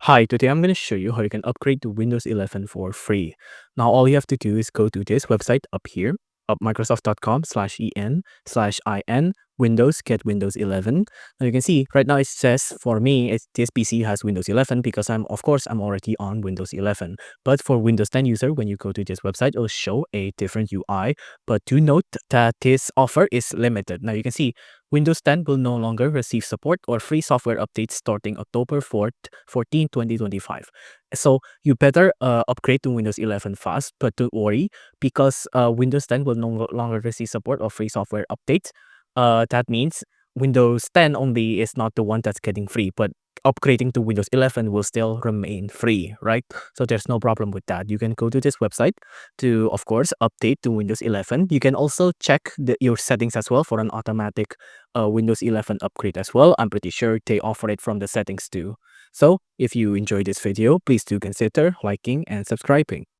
Hi, today I'm going to show you how you can upgrade to Windows 11 for free. Now, all you have to do is go to this website up here, microsoft.com/en/in Windows get Windows 11. Now you can see right now it says for me this PC has Windows 11 because I'm already on Windows 11. But for Windows 10 user, when you go to this website, it'll show a different UI. But do note that this offer is limited. Now you can see Windows 10 will no longer receive support or free software updates starting October 14, 2025. So you better upgrade to Windows 11 fast, but don't worry because Windows 10 will no longer receive support or free software updates. That means Windows 10 only is not the one that's getting free, but upgrading to Windows 11 will still remain free, right? So there's no problem with that. You can go to this website to, of course, update to Windows 11. You can also check your settings as well for an automatic Windows 11 upgrade as well. I'm pretty sure they offer it from the settings too. So if you enjoyed this video, please do consider liking and subscribing.